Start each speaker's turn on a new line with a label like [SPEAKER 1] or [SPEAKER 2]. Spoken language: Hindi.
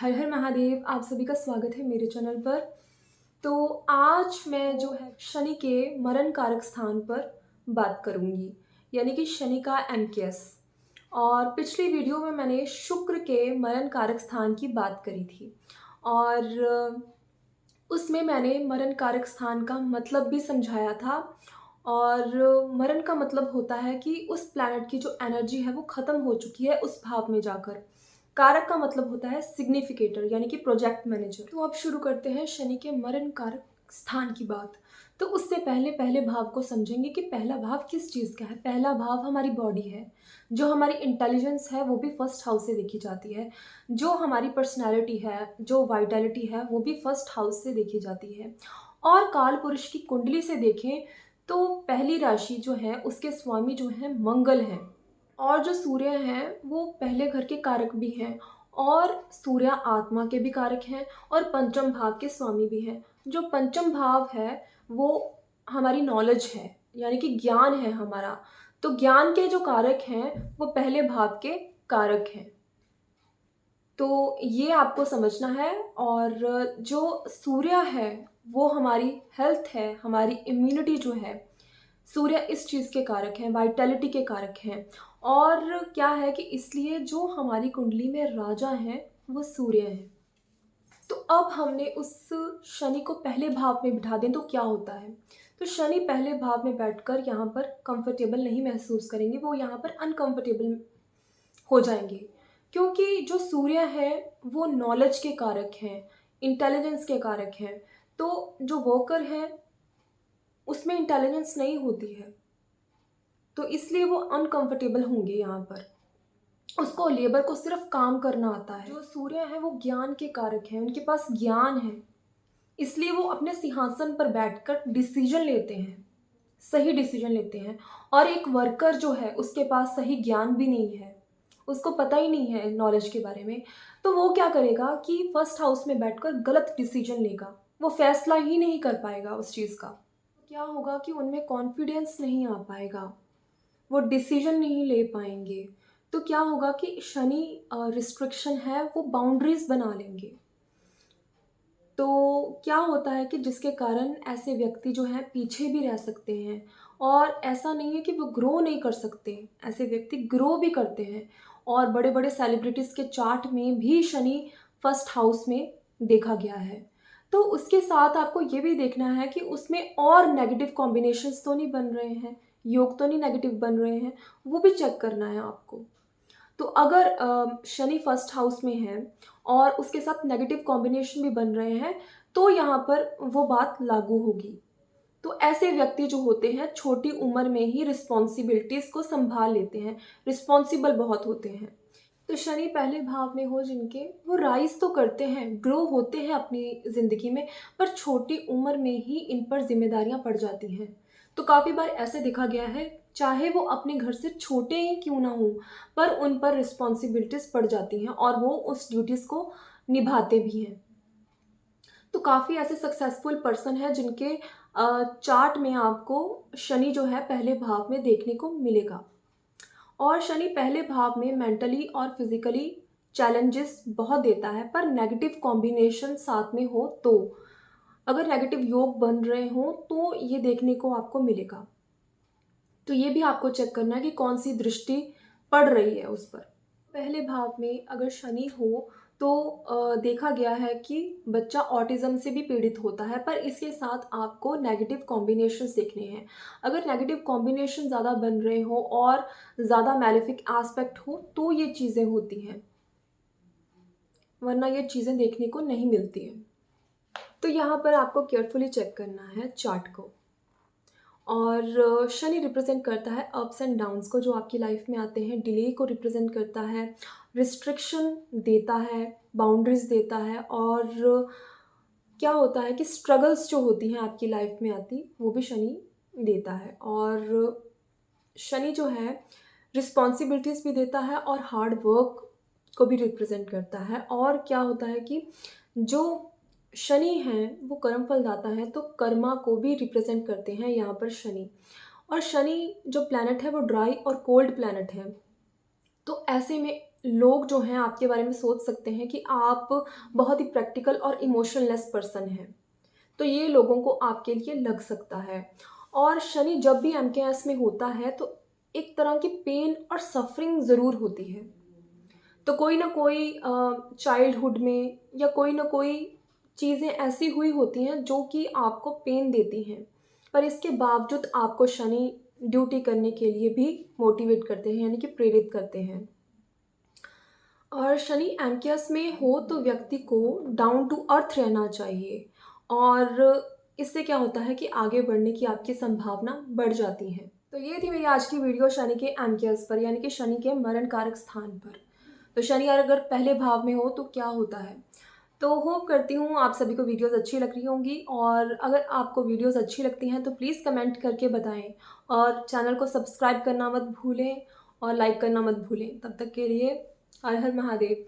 [SPEAKER 1] हर हर महादेव। आप सभी का स्वागत है मेरे चैनल पर। तो आज मैं जो है शनि के मरण कारक स्थान पर बात करूंगी, यानी कि शनि का एमकेएस। और पिछली वीडियो में मैंने शुक्र के मरण कारक स्थान की बात करी थी और उसमें मैंने मरण कारक स्थान का मतलब भी समझाया था। और मरण का मतलब होता है कि उस प्लैनेट की जो एनर्जी है वो ख़त्म हो चुकी है उस भाव में जाकर। कारक का मतलब होता है सिग्निफिकेटर, यानी कि प्रोजेक्ट मैनेजर। तो अब शुरू करते हैं शनि के मरण कारक स्थान की बात। तो उससे पहले पहले भाव को समझेंगे कि पहला भाव किस चीज़ का है। पहला भाव हमारी बॉडी है, जो हमारी इंटेलिजेंस है वो भी फर्स्ट हाउस से देखी जाती है। जो हमारी पर्सनैलिटी है, जो वाइटैलिटी है, वो भी फर्स्ट हाउस से देखी जाती है। और काल पुरुष की कुंडली से देखें तो पहली राशि जो है उसके स्वामी जो है मंगल हैं। और जो सूर्य हैं वो पहले घर के कारक भी हैं, और सूर्य आत्मा के भी कारक हैं और पंचम भाव के स्वामी भी हैं। जो पंचम भाव है वो हमारी नॉलेज है, यानी कि ज्ञान है हमारा। तो ज्ञान के जो कारक हैं वो पहले भाव के कारक हैं। तो ये आपको समझना है। और जो सूर्य है वो हमारी हेल्थ है, हमारी इम्यूनिटी जो है। सूर्य इस चीज़ के कारक हैं, वाइटैलिटी के कारक हैं। और क्या है कि इसलिए जो हमारी कुंडली में राजा हैं वो सूर्य हैं। तो अब हमने उस शनि को पहले भाव में बिठा दें तो क्या होता है। तो शनि पहले भाव में बैठकर यहाँ पर कंफर्टेबल नहीं महसूस करेंगे, वो यहाँ पर अनकंफर्टेबल हो जाएंगे। क्योंकि जो सूर्य है वो नॉलेज के कारक हैं, इंटेलिजेंस के कारक हैं। तो जो वर्कर है उसमें इंटेलिजेंस नहीं होती है, तो इसलिए वो अनकंफर्टेबल होंगे यहाँ पर। उसको लेबर को सिर्फ काम करना आता है। जो सूर्य है वो ज्ञान के कारक हैं, उनके पास ज्ञान है, इसलिए वो अपने सिंहासन पर बैठकर डिसीजन लेते हैं, सही डिसीजन लेते हैं। और एक वर्कर जो है उसके पास सही ज्ञान भी नहीं है, उसको पता ही नहीं है नॉलेज के बारे में। तो वो क्या करेगा कि फर्स्ट हाउस में बैठकर गलत डिसीजन लेगा, वो फैसला ही नहीं कर पाएगा उस चीज़ का। क्या होगा कि उनमें कॉन्फिडेंस नहीं आ पाएगा, वो डिसीजन नहीं ले पाएंगे। तो क्या होगा कि शनि रिस्ट्रिक्शन है, वो बाउंड्रीज बना लेंगे। तो क्या होता है कि जिसके कारण ऐसे व्यक्ति जो हैं पीछे भी रह सकते हैं। और ऐसा नहीं है कि वो ग्रो नहीं कर सकते, ऐसे व्यक्ति ग्रो भी करते हैं। और बड़े बड़े सेलिब्रिटीज़ के चार्ट में भी शनि फर्स्ट हाउस में देखा गया है। तो उसके साथ आपको ये भी देखना है कि उसमें और नेगेटिव कॉम्बिनेशंस तो नहीं बन रहे हैं, योग तो नहीं नेगेटिव बन रहे हैं, वो भी चेक करना है आपको। तो अगर शनि फर्स्ट हाउस में है और उसके साथ नेगेटिव कॉम्बिनेशन भी बन रहे हैं तो यहाँ पर वो बात लागू होगी। तो ऐसे व्यक्ति जो होते हैं छोटी उम्र में ही रिस्पॉन्सिबिलिटीज़ को संभाल लेते हैं, रिस्पॉन्सिबल बहुत होते हैं। तो शनि पहले भाव में हो जिनके, वो राइज तो करते हैं, ग्रो होते हैं अपनी ज़िंदगी में, पर छोटी उम्र में ही इन पर जिम्मेदारियां पड़ जाती हैं। तो काफ़ी बार ऐसे देखा गया है, चाहे वो अपने घर से छोटे ही क्यों ना हो, पर उन पर रिस्पॉन्सिबिलिटीज़ पड़ जाती हैं और वो उस ड्यूटीज़ को निभाते भी हैं। तो काफ़ी ऐसे सक्सेसफुल पर्सन हैं जिनके चार्ट में आपको शनि जो है पहले भाव में देखने को मिलेगा। और शनि पहले भाव में मेंटली और फिजिकली चैलेंजेस बहुत देता है, पर नेगेटिव कॉम्बिनेशन साथ में हो तो, अगर नेगेटिव योग बन रहे हो तो ये देखने को आपको मिलेगा। तो ये भी आपको चेक करना है कि कौन सी दृष्टि पड़ रही है उस पर। पहले भाव में अगर शनि हो तो देखा गया है कि बच्चा ऑटिज्म से भी पीड़ित होता है, पर इसके साथ आपको नेगेटिव कॉम्बिनेशंस देखने हैं। अगर नेगेटिव कॉम्बिनेशन ज़्यादा बन रहे हो और ज़्यादा मैलेफिक एस्पेक्ट हो तो ये चीज़ें होती हैं, वरना ये चीज़ें देखने को नहीं मिलती हैं। तो यहाँ पर आपको केयरफुली चेक करना है चार्ट को। और शनि रिप्रेजेंट करता है अप्स एंड डाउन्स को जो आपकी लाइफ में आते हैं, डिले को रिप्रेजेंट करता है, रिस्ट्रिक्शन देता है, बाउंड्रीज देता है। और क्या होता है कि स्ट्रगल्स जो होती हैं आपकी लाइफ में आती, वो भी शनि देता है। और शनि जो है रिस्पॉन्सिबिलिटीज़ भी देता है और हार्ड वर्क को भी रिप्रेजेंट करता है। और क्या होता है कि जो शनि हैं वो कर्म फलदाता है, तो कर्मा को भी रिप्रेजेंट करते हैं यहाँ पर शनि। और शनि जो प्लैनेट है वो ड्राई और कोल्ड प्लैनेट है। तो ऐसे में लोग जो हैं आपके बारे में सोच सकते हैं कि आप बहुत ही प्रैक्टिकल और इमोशनलेस पर्सन हैं। तो ये लोगों को आपके लिए लग सकता है। और शनि जब भी एमकेएस में होता है तो एक तरह की पेन और सफ़रिंग ज़रूर होती है। तो कोई ना कोई चाइल्डहुड में या कोई ना कोई चीज़ें ऐसी हुई होती हैं जो कि आपको पेन देती हैं, पर इसके बावजूद आपको शनि ड्यूटी करने के लिए भी मोटिवेट करते हैं, यानी कि प्रेरित करते हैं। और शनि एंकियस में हो तो व्यक्ति को डाउन टू अर्थ रहना चाहिए, और इससे क्या होता है कि आगे बढ़ने की आपकी संभावना बढ़ जाती है। तो ये थी मेरी आज की वीडियो शनि के एंकियस पर, यानी कि शनि के मरण कारक स्थान पर। तो शनि अगर पहले भाव में हो तो क्या होता है। तो होप करती हूँ आप सभी को वीडियोस अच्छी लग रही होंगी, और अगर आपको वीडियोस अच्छी लगती हैं तो प्लीज़ कमेंट करके बताएं, और चैनल को सब्सक्राइब करना मत भूलें और लाइक करना मत भूलें। तब तक के लिए हर हर महादेव।